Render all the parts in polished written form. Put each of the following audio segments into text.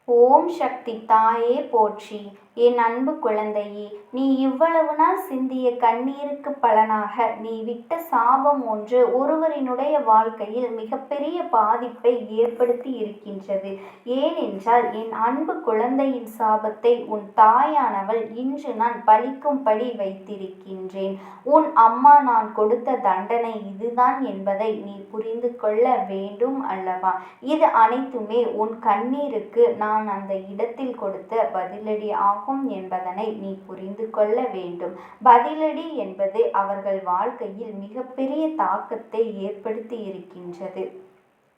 ஓம் சக்தி தாயே போற்றி. என் அன்பு குழந்தையே, நீ இவ்வளவு நாள் சிந்திய கண்ணீருக்கு பலனாக நீ விட்ட சாபம் ஒன்று ஒருவரினுடைய வாழ்க்கையில் மிகப்பெரிய பாதிப்பை ஏற்படுத்தி இருக்கின்றது. ஏனென்றால் என் அன்பு குழந்தையின் சாபத்தை உன் தாயானவள் இன்று நான் பழிக்கும்படி வைத்திருக்கின்றேன். உன் அம்மா நான் கொடுத்த தண்டனை இதுதான் என்பதை நீ புரிந்து கொள்ள வேண்டும் அல்லவா? இது அனைத்துமே உன் கண்ணீருக்கு நான் அந்த இடத்தில் கொடுத்த பதிலடி ஆகும் என்பதனை நீ புரிந்து கொள்ள வேண்டும். பதிலடி என்பது அவர்கள் வாழ்க்கையில் மிகப்பெரிய தாக்கத்தை ஏற்படுத்தி இருக்கின்றது.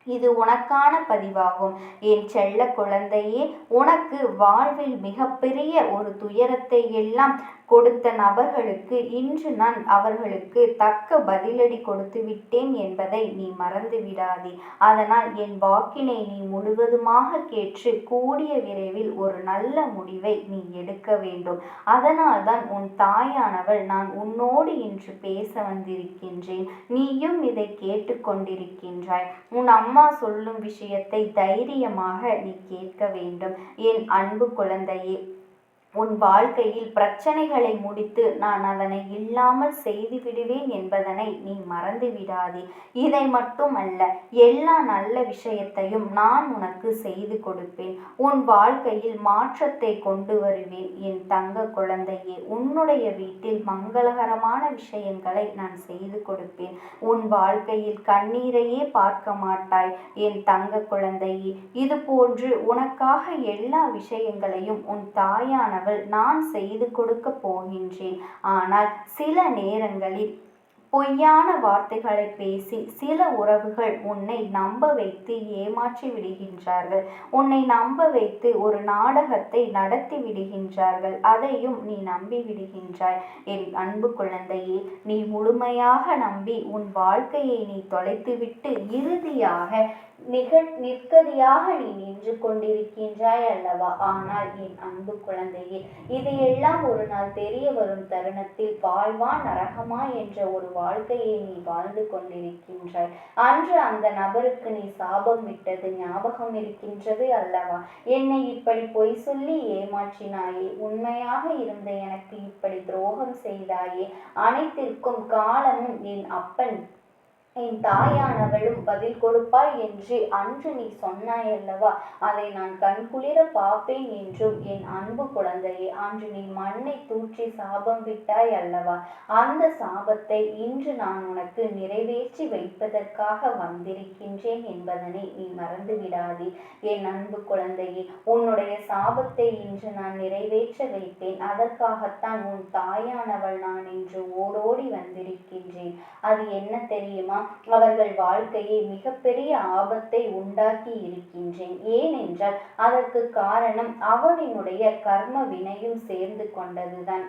இது உனக்கான பதிவாகும். என் செல்ல குழந்தையே, உனக்கு வாழ்வில் மிகப்பெரிய ஒரு துயரத்தை எல்லாம் கொடுத்த நபர்களுக்கு இன்று நான் அவர்களுக்கு தக்க பதிலடி கொடுத்து விட்டேன் என்பதை நீ மறந்து விடாதே. அதனால் என் வாக்கினை நீ முழுவதுமாக கேட்டு கூடிய விரைவில் ஒரு நல்ல முடிவை நீ எடுக்க வேண்டும். அதனால்தான் உன் தாயானவள் நான் உன்னோடு இன்று பேச வந்திருக்கின்றேன். நீயும் இதை கேட்டுக்கொண்டிருக்கின்றாய். உன் அம்மா சொல்லும் விஷயத்தை தைரியமாக நீ கேட்க வேண்டும். என் அன்பு குழந்தையே, உன் வாழ்க்கையில் பிரச்சனைகளை முடித்து நான் அதனை இல்லாமல் செய்து விடுவேன் என்பதனை நீ மறந்து விடாதே. இதை மட்டுமல்ல, எல்லா நல்ல விஷயத்தையும் நான் உனக்கு செய்து கொடுப்பேன். உன் வாழ்க்கையில் மாற்றத்தை கொண்டு வருவேன். என் தங்க குழந்தையே, உன்னுடைய வீட்டில் மங்களகரமான விஷயங்களை நான் செய்து கொடுப்பேன். உன் வாழ்க்கையில் கண்ணீரையே பார்க்க மாட்டாய் என் தங்க குழந்தையே. இது போன்று உனக்காக எல்லா விஷயங்களையும் உன் தாயான நான் செய்து கொடுக்க போகின்றேன். ஆனால் சில நேரங்களில் பொய்யான வார்த்தைகளை பேசி சில உறவுகள் உன்னை நம்ப வைத்து ஏமாற்றி விடுகின்றார்கள். உன்னை நம்ப வைத்து ஒரு நாடகத்தை நடத்தி விடுகின்றார்கள். அதையும் நீ நம்பி விடுகின்றாய். என் அன்பு குழந்தையே, நீ முழுமையாக நம்பி உன் வாழ்க்கையை நீ தொலைத்துவிட்டு இறுதியாக நிற்கதியாக நீ நின்று கொண்டிருக்கின்றாய் அல்லவா? ஆனால் என் அன்பு குழந்தையே, இதையெல்லாம் ஒரு நாள் தெரிய வரும் தருணத்தில் வாழ்வா நரகமா என்ற ஒரு வாழ்க்கையை நீ வாழ்ந்து கொண்டிருக்கின்றாய். அன்று அந்த நபருக்கு நீ சாபம் விட்டது ஞாபகம் இருக்கின்றது அல்லவா? என்னை இப்படி பொய் சொல்லி ஏமாற்றினாயே, உண்மையாக இருந்த எனக்கு இப்படி துரோகம் செய்தாயே, அனைத்திற்கும் காலமும் என் அப்பன் என் தாயானவளும் பதில் கொடுப்பாய் என்று அன்று நீ சொன்னாய் அல்லவா? அதை நான் கண்குளிர பார்ப்பேன் என்றும் என் அன்பு குழந்தையே, அன்று நீ மண்ணை தூற்றி சாபம் விட்டாய் அல்லவா? அந்த சாபத்தை இன்று நான் உனக்கு நிறைவேற்றி வைப்பதற்காக வந்திருக்கின்றேன் என்பதனை நீ மறந்து விடாதே. என் அன்பு குழந்தையே, உன்னுடைய சாபத்தை இன்று நான் நிறைவேற்ற வைப்பேன். அதற்காகத்தான் உன் தாயானவள் நான் இன்று ஓடோடி வந்திருக்கின்றேன். அது என்ன தெரியுமா? அவர்கள் வாழ்க்கையை மிகப்பெரிய ஆபத்தை உண்டாக்கி இருக்கின்றேன். ஏனென்றால் அதற்கு காரணம் அவனினுடைய கர்ம வினையும் சேர்ந்து கொண்டதுதான்.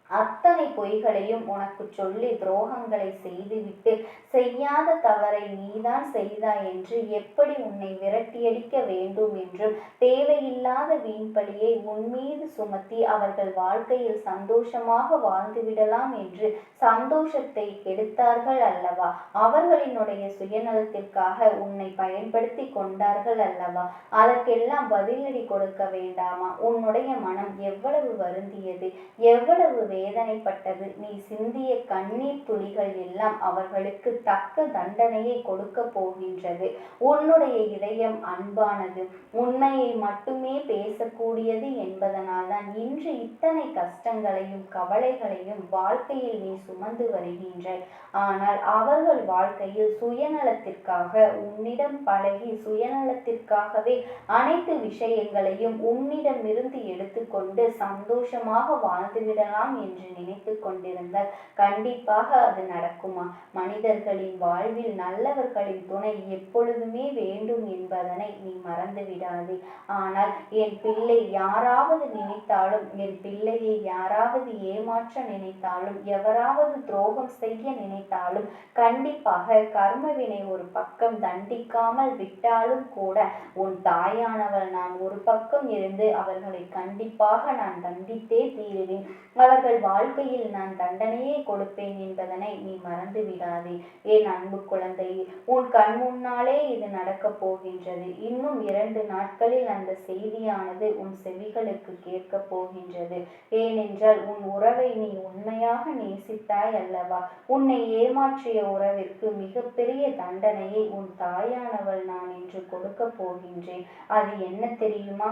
அத்தனை பொய்களையும் உனக்கு சொல்லி துரோகங்களை செய்துவிட்டு செய்யாத தவறை நீதான் செய்தாய் என்று எப்படி உன்னை விரட்டியடிக்க வேண்டும் என்றும் தேவையில்லாத வீண்பழியை உன் மீது சுமத்தி அவர்கள் வாழ்க்கையில் சந்தோஷமாக வாழ்ந்துவிடலாம் என்று சந்தோஷத்தை கெடுத்தார்கள் அல்லவா? அவர்களினுடைய சுயநலத்திற்காக உன்னை பயன்படுத்தி கொண்டார்கள் அல்லவா? அதற்கெல்லாம் பதிலடி கொடுக்க வேண்டாமா? உன்னுடைய மனம் எவ்வளவு வருந்தியது, எவ்வளவு வேதனைப்பட்டது. நீ சிந்திய கண்ணீர் துளிகள் எல்லாம் அவர்களுக்கு தக்க தண்டனையை கொடுக்க போகின்றது. உன்னுடைய இதயம் அன்பானது, உண்மையை மட்டுமே பேசக்கூடியது என்பதனால் தான் இன்று இத்தனை கஷ்டங்களையும் கவலைகளையும் வாழ்க்கையில் நீ சுமந்து வருகின்றாய். ஆனால் அவர்கள் வாழ்க்கையில் சுயநலத்திற்காக உன்னிடம் பழகி சுயநலத்திற்காகவே அனைத்து விஷயங்களையும் உன்னிடமிருந்து எடுத்துக்கொண்டு சந்தோஷமாக வாழ்ந்துவிடலாம் என்று நினைத்து கொண்டிருந்தால் கண்டிப்பாக அது நடக்குமா? மனிதர்களின் வாழ்வில் நல்லவர்களின் துணை எப்பொழுதுமே வேண்டும் என்பதனை நீ மறந்து விடாதே. ஆனால் என் பிள்ளை யாராவது நினைத்தாலும், என் பிள்ளையை யாராவது ஏமாற்ற நினைத்தாலும், எவராவது துரோகம் செய்ய நினைத்தாலும் கண்டிப்பாக கர்மவினை ஒரு பக்கம் தண்டிக்காமல் விட்டாலும் கூட உன் தாயானவள் நான் ஒரு பக்கம் இருந்து அவர்களை கண்டிப்பாக நான் தண்டித்தே தீருவேன். அவர்கள் அவர்கள் வாழ்க்கையில் நான் தண்டனையே கொடுப்பேன் என்பதனை நீ மறந்து விடாதே. என் அன்பு குழந்தையே, உன் கண் முன்னாலே இது நடக்கப் போகின்றது. இன்னும் 2 நாட்களில் அந்த செய்தியானது உன் செவிகளுக்கு கேட்கப் போகின்றது. ஏனென்றால் உன் உறவை நீ உண்மையாக நேசித்தாய் அல்லவா? உன்னை ஏமாற்றிய உறவிற்கு மிகப்பெரிய தண்டனையை உன் தாயானவள் நான் இன்று கொடுக்க போகின்றேன். அது என்ன தெரியுமா?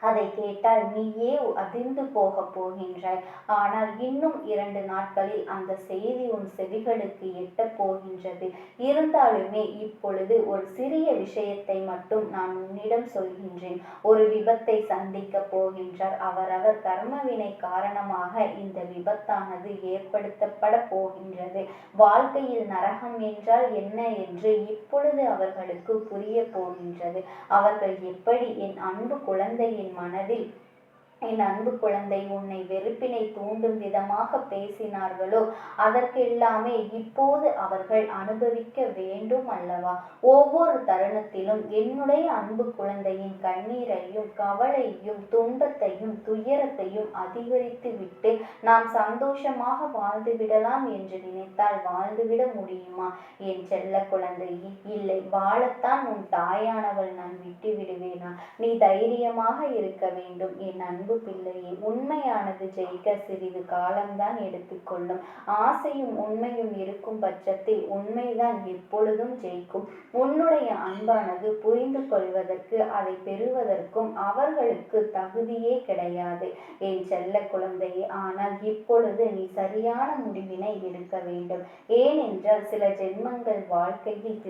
அதை கேட்டால் நீயே அதிர்ந்து போக போகின்றாய். ஆனால் இன்னும் 2 நாட்களில் அந்த செய்தி உன் செவிகளுக்கு எட்டப் போகின்றது. இருந்தாலுமே இப்பொழுது ஒரு சிறிய விஷயத்தை மட்டும் நான் உன்னிடம் சொல்கின்றேன். ஒரு விபத்தை சந்திக்க போகின்றார். அவரவர் கர்மவினை காரணமாக இந்த விபத்தானது ஏற்படுத்தப்பட போகின்றது. வாழ்க்கையில் நரகம் என்றால் என்ன என்று இப்பொழுது அவர்களுக்கு புரிய போகின்றது. அவர்கள் எப்படி என் அன்பு குழந்தையின் மனதில் என் அன்பு குழந்தை உன்னை வெறுப்பினை தூண்டும் விதமாக பேசினார்களோ அதற்கெல்லாமே இப்போது அவர்கள் அனுபவிக்க வேண்டும் அல்லவா? ஒவ்வொரு தருணத்திலும் என்னுடைய அன்பு குழந்தையின் கண்ணீரையும் கவலையும் துன்பத்தையும் துயரத்தையும் அதிகரித்து விட்டு நாம் சந்தோஷமாக வாழ்ந்துவிடலாம் என்று நினைத்தால் வாழ்ந்துவிட முடியுமா என் செல்ல குழந்தையே? இல்லை, வாழத்தான் உன் தாயானவள் நான் விட்டு விடுவேனா? நீ தைரியமாக இருக்க வேண்டும் என் அன்பு பிள்ளையே. உண்மையானது ஜெயிக்க சிறிது காலம்தான் எடுத்துக்கொள்ளும். ஆசையும் உண்மையும் இருக்கும் பட்சத்தில் உண்மைதான் எப்பொழுதும் ஜெயிக்கும். உன்னுடைய அன்பானது புரிந்து கொள்வதற்கு அதை பெறுவதற்கும் அவர்களுக்கு தகுதியே கிடையாது என் செல்ல குழந்தையே. ஆனால் இப்பொழுது நீ சரியான முடிவினை எடுக்க வேண்டும். ஏனென்றால் சில ஜென்மங்கள் வாழ்க்கையில்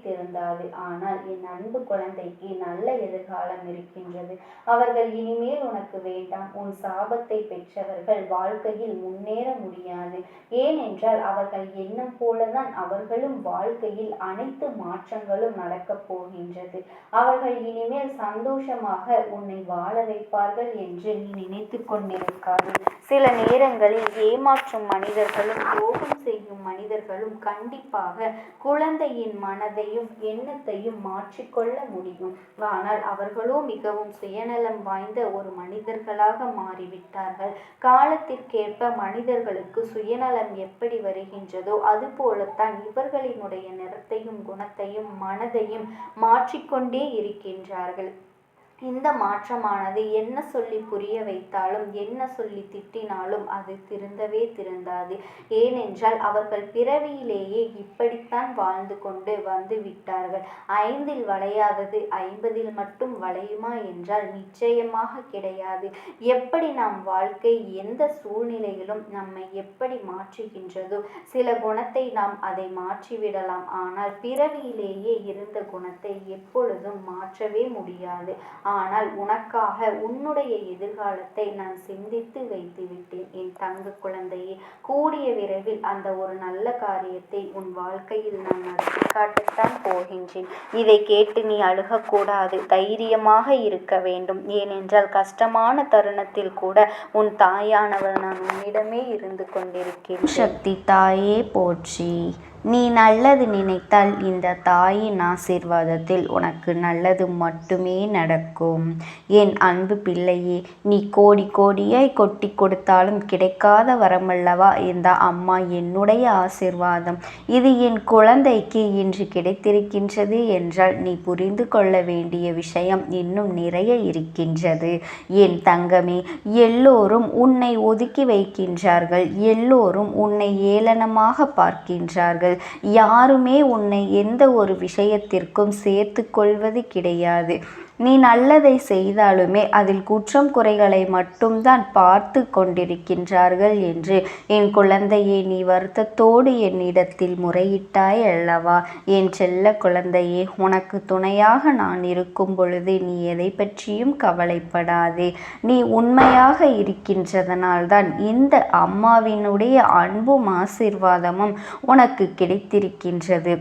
திருந்தாது. ஆனால் என் அன்பு குழந்தைக்கு நல்ல எதிர்காலம் இருக்கின்றது. அவர்கள் இனிமேல் உனக்கு வேண்டாம். உன் சாபத்தை பெற்றவர்கள் வாழ்க்கையில் முன்னேற முடியாது. ஏனென்றால் அவர்கள் எண்ணம் போலதான் அவர்களும் வாழ்க்கையில் அனைத்து மாற்றங்களும் நடக்கப் போகின்றது. அவர்கள் இனிமேல் சந்தோஷமாக உன்னை வாழ வைப்பார்கள் என்று நீ நினைத்து கொண்டிருக்காது. சில நேரங்களில் ஏமாற்றும் மனிதர்களும் துரோகம் செய்யும் மனிதர்களும் கண்டிப்பாக குழந்தையின் மனதையும் எண்ணத்தையும் மாற்றிக்கொள்ள முடியும். ஆனால் அவர்களோ மிகவும் சுயநலம் வாய்ந்த ஒரு மனிதர்களாக மாறிவிட்டார்கள். காலத்திற்கேற்ப மனிதர்களுக்கு சுயநலம் எப்படி வருகின்றதோ அதுபோலத்தான் இவர்களினுடைய நிறத்தையும் குணத்தையும் மனதையும் மாற்றிக்கொண்டே இருக்கின்றார்கள். இந்த மாற்றமானது என்ன சொல்லி புரிய வைத்தாலும் என்ன சொல்லி திட்டினாலும் அது திருந்தாது. ஏனென்றால் அவர்கள் பிறவியிலேயே இப்படித்தான் வாழ்ந்து கொண்டு வந்து விட்டார்கள். 5இல் வளையாதது 50இல் மட்டும் வளையுமா என்றால் நிச்சயமாக கிடையாது. எப்படி நாம் வாழ்க்கை எந்த சூழ்நிலையிலும் நம்மை எப்படி மாற்றுகின்றதோ சில குணத்தை நாம் அதை மாற்றிவிடலாம். ஆனால் பிறவியிலேயே இருந்த குணத்தை எப்பொழுதும் மாற்றவே முடியாது. ஆனால் உனக்காக உன்னுடைய எதிர்காலத்தை நான் சிந்தித்து வைத்து விட்டேன் என் தங்க குழந்தையே. கூடிய விரைவில் அந்த ஒரு நல்ல காரியத்தை உன் வாழ்க்கையில் நான் நடத்தி காட்டத்தான் போகின்றேன். இதை கேட்டு நீ அழுகக்கூடாது, தைரியமாக இருக்க வேண்டும். ஏனென்றால் கஷ்டமான தருணத்தில் கூட உன் தாயானவள் நான் உன்னிடமே இருந்து கொண்டிருக்கிறேன். சக்தி தாயே போற்றி. நீ நல்லது நினைத்தால் இந்த தாயின் ஆசீர்வாதத்தில் உனக்கு நல்லது மட்டுமே நடக்கும். என் அன்பு பிள்ளையே, நீ கோடி கோடியாய் கொட்டி கொடுத்தாலும் கிடைக்காத வரமல்லவா இந்த அம்மா என்னுடைய ஆசீர்வாதம். இது என் குழந்தைக்கு இன்று கிடைத்திருக்கின்றது என்றால் நீ புரிந்து கொள்ள வேண்டிய விஷயம் இன்னும் நிறைய இருக்கின்றது. என் தங்கமே, எல்லோரும் உன்னை ஒதுக்கி வைக்கின்றார்கள். எல்லோரும் உன்னை ஏளனமாக பார்க்கின்றார்கள். யாருமே உன்னை எந்த ஒரு விஷயத்திற்கும் சேர்த்து கொள்வது கிடையாது. நீ நல்லதை செய்தாலுமே அதில் குற்றம் குறைகளை மட்டும்தான் பார்த்து கொண்டிருக்கின்றார்கள் என்று என் குழந்தையை நீ வருத்தத்தோடு என்னிடத்தில் முறையிட்டாய் அல்லவா? என் செல்ல குழந்தையே, உனக்கு துணையாக நான் இருக்கும் பொழுது நீ எதை பற்றியும் கவலைப்படாதே. நீ உண்மையாக இருக்கின்றதனால்தான் இந்த அம்மாவினுடைய அன்பும் ஆசீர்வாதமும் உனக்கு கிடைத்திருக்கின்றது.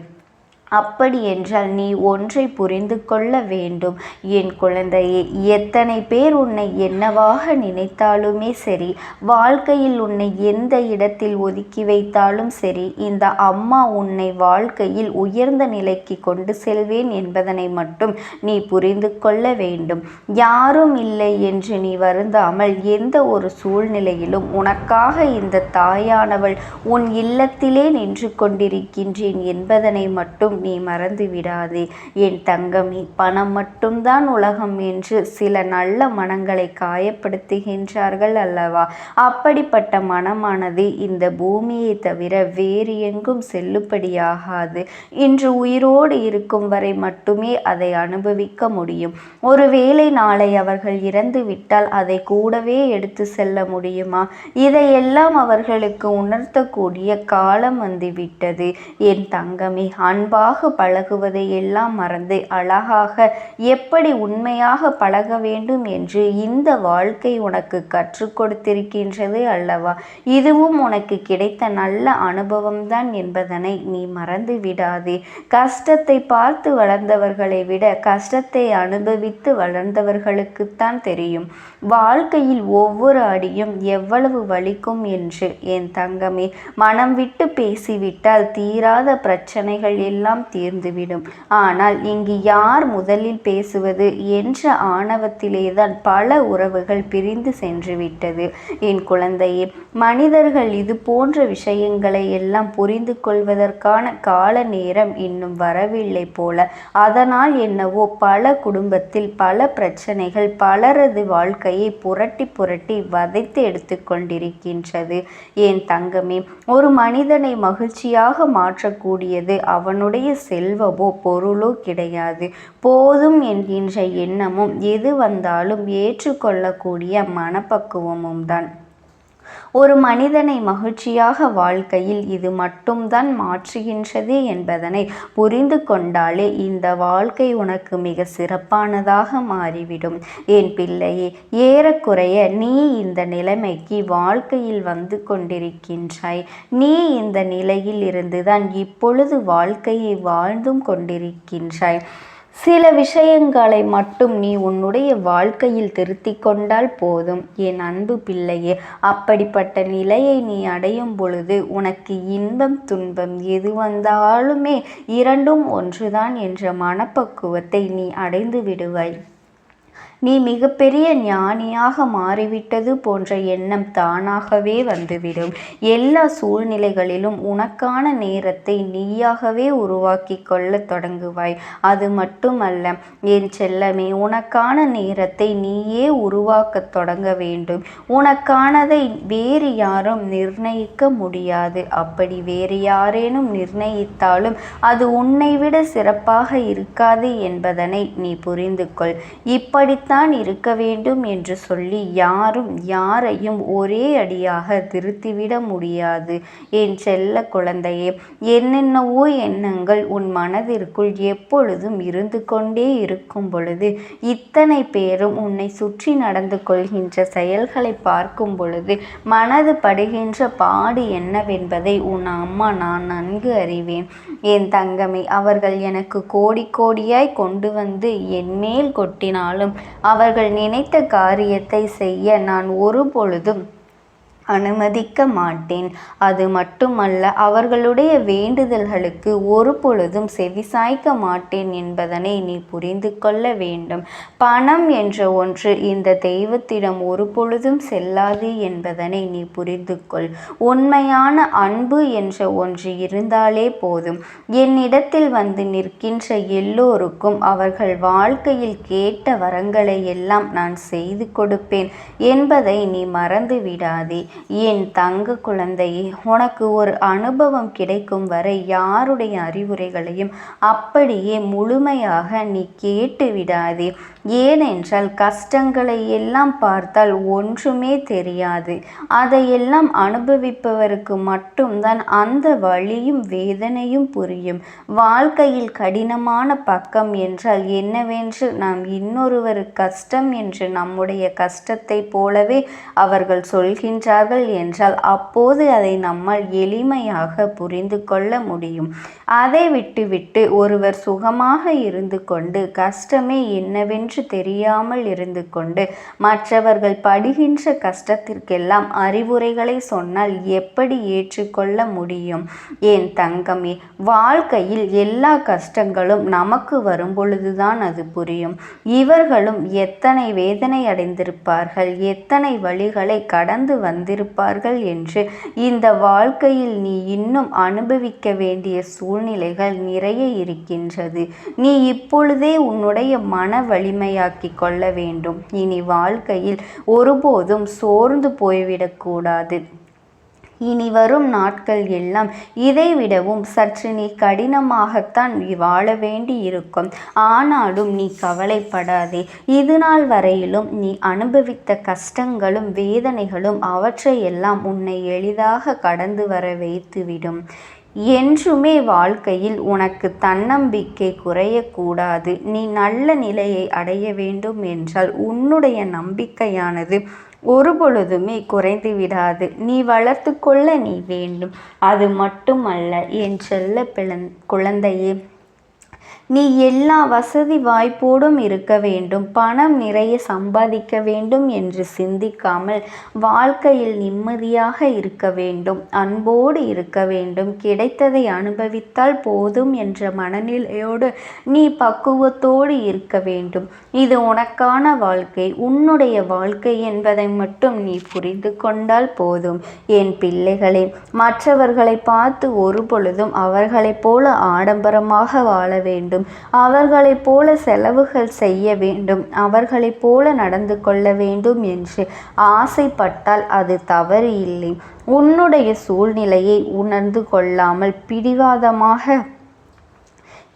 அப்படியென்றால் நீ ஒன்றை புரிந்து கொள்ள வேண்டும் என் குழந்தையே. எத்தனை பேர் உன்னை என்னவாக நினைத்தாலுமே சரி, வாழ்க்கையில் உன்னை எந்த இடத்தில் ஒதுக்கி வைத்தாலும் சரி, இந்த அம்மா உன்னை வாழ்க்கையில் உயர்ந்த நிலைக்கு கொண்டு செல்வேன் என்பதனை மட்டும் நீ புரிந்து கொள்ள வேண்டும். யாரும் இல்லை என்று நீ வருந்தாமல், எந்த ஒரு சூழ்நிலையிலும் உனக்காக இந்த தாயானவள் உன் இல்லத்திலே நின்று கொண்டிருக்கின்றேன் என்பதனை மட்டும் நீ மறந்து விடாதே என் தங்கமே. பணம் மட்டும்தான் உலகம் என்று சில நல்ல மனங்களை காயப்படுத்துகின்றார்கள் அல்லவா? அப்படிப்பட்ட மனமானது இந்த பூமியை தவிர வேறு எங்கும் செல்லுபடியாகாது. இன்று உயிரோடு இருக்கும் வரை மட்டுமே அதை அனுபவிக்க முடியும். ஒருவேளை நாளை அவர்கள் இறந்து விட்டால் அதை கூடவே எடுத்து செல்ல முடியுமா? இதையெல்லாம் அவர்களுக்கு உணர்த்தக்கூடிய காலம் வந்துவிட்டது என் தங்கமே. அன்பாக பழகுவதை எல்லாம் மறந்து அழகாக எப்படி உண்மையாக பழக வேண்டும் என்று இந்த வாழ்க்கை உனக்கு கற்றுக் கொடுத்திருக்கின்றது அல்லவா? இதுவும் உனக்கு கிடைத்த நல்ல அனுபவம்தான் என்பதனை நீ மறந்து விடாதே. கஷ்டத்தை பார்த்து வளர்ந்தவர்களை விட கஷ்டத்தை அனுபவித்து வளர்ந்தவர்களுக்குத்தான் தெரியும் வாழ்க்கையில் ஒவ்வொரு அடியும் எவ்வளவு வலிக்கும் என்று என் தங்கமே. மனம் விட்டு பேசிவிட்டால் தீராத பிரச்சனைகள் எல்லாம் தீர்ந்துவிடும். ஆனால் இங்கு யார் முதலில் பேசுவது என்ற ஆணவத்திலேதான் பல உறவுகள் பிரிந்து சென்று விட்டது என் குழந்தையே. மனிதர்கள் இது போன்ற விஷயங்களை எல்லாம் புரிந்து கொள்வதற்கான கால நேரம் இன்னும் வரவில்லை போல. அதனால் என்னவோ பல குடும்பத்தில் பல பிரச்சனைகள் பலரது வாழ்க்கையை புரட்டி புரட்டி வதைத்து எடுத்து கொண்டிருக்கின்றது என் தங்கமே. ஒரு மனிதனை மகிழ்ச்சியாக மாற்றக்கூடியது அவனுடைய செல்வமோ பொருளோ கிடையாது. போதும் என்கின்ற எண்ணமும் எது வந்தாலும் ஏற்றுக்கொள்ளக்கூடிய மனப்பக்குவமும் தான் ஒரு மனிதனை மகிழ்ச்சியாக வாழ்க்கையில் இது மட்டும்தான் மாற்றுகின்றது என்பதனை புரிந்து கொண்டாலே இந்த வாழ்க்கை உனக்கு மிக சிறப்பானதாக மாறிவிடும் என் பிள்ளையே. ஏறக்குறைய நீ இந்த நிலைமைக்கு வாழ்க்கையில் வந்து கொண்டிருக்கின்றாய். நீ இந்த நிலையில் இருந்துதான் இப்பொழுது வாழ்க்கையை வாழ்ந்தும் கொண்டிருக்கின்றாய். சில விஷயங்களை மட்டும் நீ உன்னுடைய வாழ்க்கையில் திருத்தி கொண்டால் போதும் என் அன்பு பிள்ளையே. அப்படிப்பட்ட நிலையை நீ அடையும் பொழுது உனக்கு இன்பம் துன்பம் எது வந்தாலுமே இரண்டும் ஒன்றுதான் என்ற மனப்பக்குவத்தை நீ அடைந்து விடுவாய். நீ மிகப்பெரிய ஞானியாக மாறிவிட்டது போன்ற எண்ணம் தானாகவே வந்துவிடும். எல்லா சூழ்நிலைகளிலும் உனக்கான நேரத்தை நீயாகவே உருவாக்கி கொள்ள தொடங்குவாய். அது மட்டுமல்ல என் செல்லமே, உனக்கான நேரத்தை நீயே உருவாக்க தொடங்க வேண்டும். உனக்கானதை வேறு யாரும் நிர்ணயிக்க முடியாது. அப்படி வேறு யாரேனும் நிர்ணயித்தாலும் அது உன்னை விட சிறப்பாக இருக்காது என்பதனை நீ புரிந்து கொள். இப்படித்தான் இருக்க வேண்டும் என்று சொல்லி யாரும் யாரையும் ஒரே அடியாக திருத்திவிட முடியாது என் செல்ல குழந்தையே. என்னென்னவோ எண்ணங்கள் உன் மனதிற்குள் எப்பொழுதும் இருந்து கொண்டே இருக்கும் பொழுது, இத்தனை பேரும் உன்னை சுற்றி நடந்து கொள்கின்ற செயல்களை பார்க்கும் பொழுது மனது படுகின்ற பாடு என்னவென்பதை உன் அம்மா நான் நன்கு அறிவேன் என் தங்கமே. அவர்கள் எனக்கு கோடி கோடியாய் கொண்டு வந்து என் மேல் கொட்டினாலும் அவர்கள் நினைத்த காரியத்தை செய்ய நான் ஒரு பொழுதும் அனுமதிக்க மாட்டேன். அது மட்டுமல்ல, அவர்களுடைய வேண்டுதல்களுக்கு ஒரு பொழுதும் செவிசாய்க்க மாட்டேன் என்பதனை நீ புரிந்து கொள்ள வேண்டும். பணம் என்ற ஒன்று இந்த தெய்வத்திடம் ஒரு பொழுதும் செல்லாது என்பதனை நீ புரிந்து கொள். உண்மையான அன்பு என்ற ஒன்று இருந்தாலே போதும். என்னிடத்தில் வந்து நிற்கின்ற எல்லோருக்கும் அவர்கள் வாழ்க்கையில் கேட்ட வரங்களை எல்லாம் நான் செய்து கொடுப்பேன் என்பதை நீ மறந்து விடாதே என் தங்க குழந்தையே. உனக்கு ஒரு அனுபவம் கிடைக்கும் வரை யாருடைய அறிவுரைகளையும் அப்படியே முழுமையாக நீ கேட்டு விடாதே. ஏனென்றால் கஷ்டங்களை எல்லாம் பார்த்தால் ஒன்றுமே தெரியாது. அதையெல்லாம் அனுபவிப்பவருக்கு மட்டும்தான் அந்த வலியும் வேதனையும் புரியும். வாழ்க்கையில் கடினமான பக்கம் என்றால் என்னவென்று நாம் இன்னொருவர் கஷ்டம் என்று நம்முடைய கஷ்டத்தை போலவே அவர்கள் சொல்கின்றார்கள் சொல்கிறார்கள் என்றால் அப்போது அதை நம்மால் எளிமையாக புரிந்து கொள்ள முடியும். அதை விட்டுவிட்டு ஒருவர் சுகமாக இருந்து கொண்டு கஷ்டமே என்னவென்று தெரியாமல் இருந்து கொண்டு மற்றவர்கள் படுகின்ற கஷ்டத்திற்கெல்லாம் அறிவுரைகளை சொன்னால் எப்படி ஏற்றுக்கொள்ள முடியும்? ஏன் தங்கமே, வாழ்க்கையில் எல்லா கஷ்டங்களும் நமக்கு வரும்பொழுதுதான் அது புரியும். இவர்களும் எத்தனை வேதனை அடைந்திருப்பார்கள், எத்தனை வழிகளை கடந்து வந்திருப்பார்கள் என்று இந்த வாழ்க்கையில் நீ இன்னும் அனுபவிக்க வேண்டிய சூழ்நிலைகள் நிறைய இருக்கின்றது. நீ இப்பொழுதே உன்னுடைய மன வலிமையாக்கி கொள்ள வேண்டும். இனி வாழ்க்கையில் ஒருபோதும் சோர்ந்து போய்விடக்கூடாது. இனி வரும் நாட்கள் எல்லாம் இதைவிடவும் சற்று நீ கடினமாகத்தான் வாழ வேண்டி இருக்கும். ஆனாலும் நீ கவலைப்படாதே. இது நாள் வரையிலும் நீ அனுபவித்த கஷ்டங்களும் வேதனைகளும் அவற்றையெல்லாம் உன்னை எளிதாக கடந்து வர வைத்துவிடும். என்றுமே வாழ்க்கையில் உனக்கு தன்னம்பிக்கை குறையக்கூடாது. நீ நல்ல நிலையை அடைய வேண்டும் என்றால் உன்னுடைய நம்பிக்கையானது ஒருபொழுதுமே குறைந்து விடாது. நீ வளர்த்து கொள்ள நீ வேண்டும். அது மட்டுமல்ல என் செல்ல குழந்தையே, நீ எல்லா வசதி வாய்ப்போடும் இருக்க வேண்டும், பணம் நிறைய சம்பாதிக்க வேண்டும் என்று சிந்திக்காமல் வாழ்க்கையில் நிம்மதியாக இருக்க வேண்டும், அன்போடு இருக்க வேண்டும், கிடைத்ததை அனுபவித்தால் போதும் என்ற மனநிலையோடு நீ பக்குவத்தோடு இருக்க வேண்டும். இது உனக்கான வாழ்க்கை, உன்னுடைய வாழ்க்கை என்பதை மட்டும் நீ புரிந்து கொண்டால் போதும். என் பிள்ளைகளே, மற்றவர்களை பார்த்து ஒரு பொழுதும் அவர்களைப் போல ஆடம்பரமாக வாழ வேண்டும், அவர்களைப் போல செலவுகள் செய்ய வேண்டும், அவர்களைப் போல நடந்து கொள்ள வேண்டும் என்று ஆசைப்பட்டால் அது தவறு இல்லை. உன்னுடைய சூழ்நிலையை உணர்ந்து கொள்ளாமல் பிடிவாதமாக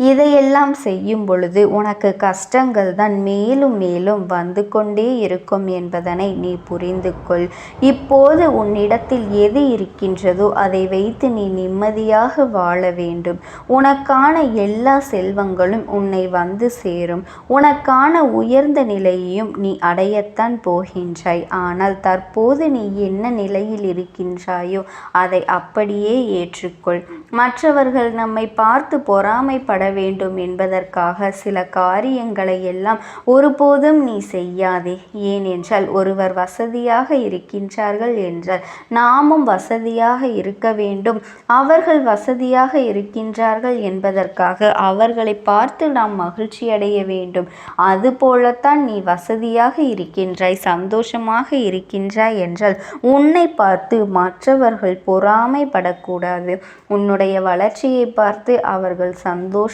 இதையெல்லாம் செய்யும் பொழுது உனக்கு கஷ்டங்கள் தான் மேலும் மேலும் வந்து கொண்டே இருக்கும் என்பதனை நீ புரிந்து கொள். இப்போது உன்னிடத்தில் எது இருக்கின்றதோ அதை வைத்து நீ நிம்மதியாக வாழ வேண்டும். உனக்கான எல்லா செல்வங்களும் உன்னை வந்து சேரும். உனக்கான உயர்ந்த நிலையையும் நீ அடையத்தான் போகின்றாய். ஆனால் தற்போது நீ என்ன நிலையில் இருக்கின்றாயோ அதை அப்படியே ஏற்றுக்கொள். மற்றவர்கள் நம்மை பார்த்து பொறாமைப்பட வேண்டும் என்பதற்காக சில காரியங்களை எல்லாம் ஒருபோதும் நீ செய்யாதே. ஏனென்றால் ஒருவர் வசதியாக இருக்கின்றார்கள் என்றால் நாமும் வசதியாக இருக்க வேண்டும். அவர்கள் வசதியாக இருக்கின்றார்கள் என்பதற்காக அவர்களை பார்த்து நாம் மகிழ்ச்சி அடைய வேண்டும். அதுபோலத்தான் நீ வசதியாக இருக்கின்றாய், சந்தோஷமாக இருக்கின்றாய் என்றால் உன்னை பார்த்து மற்றவர்கள் பொறாமைப்படக்கூடாது. உன்னுடைய வளர்ச்சியை பார்த்து அவர்கள் சந்தோஷப்பட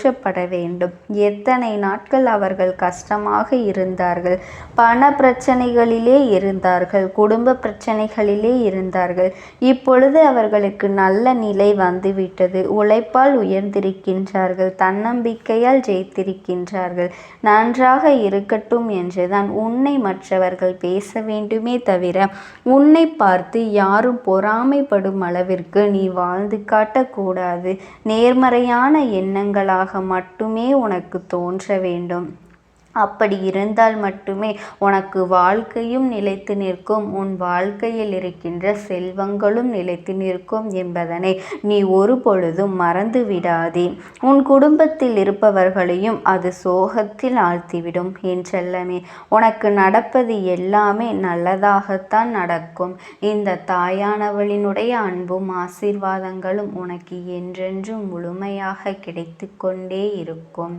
வேண்டும். எத்தனை நாட்கள் அவர்கள் கஷ்டமாக இருந்தார்கள், பண பிரச்சனைகளிலே இருந்தார்கள், குடும்ப பிரச்சனைகளிலே இருந்தார்கள். இப்பொழுது அவர்களுக்கு நல்ல நிலை வந்துவிட்டது. உழைப்பால் உயர்ந்திருக்கின்றார்கள், தன்னம்பிக்கையால் ஜெயித்திருக்கின்றார்கள். நன்றாக இருக்கட்டும் என்றுதான் உன்னை மற்றவர்கள் பேச வேண்டுமே தவிர உன்னை பார்த்து யாரும் பொறாமைப்படும் அளவிற்கு நீ வாழ்ந்து காட்டக்கூடாது. நேர்மறையான எண்ணங்களாக மட்டுமே உனக்கு தோன்ற வேண்டும். அப்படி இருந்தால் மட்டுமே உனக்கு வாழ்க்கையும் நிலைத்து நிற்கும், உன் வாழ்க்கையில் இருக்கின்ற செல்வங்களும் நிலைத்து நிற்கும் என்பதனை நீ ஒரு பொழுதும் மறந்து விடாதே. உன் குடும்பத்தில் இருப்பவர்களையும் அது சோகத்தில் ஆழ்த்திவிடும். என் செல்லமே, உனக்கு நடப்பது எல்லாமே நல்லதாகத்தான் நடக்கும். இந்த தாயானவளினுடைய அன்பும் ஆசீர்வாதங்களும் உனக்கு என்றென்றும் முழுமையாக கிடைத்து கொண்டே இருக்கும்.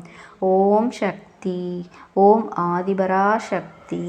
ஓம் சக்தி. ஓம் ஆதிபராசக்தி.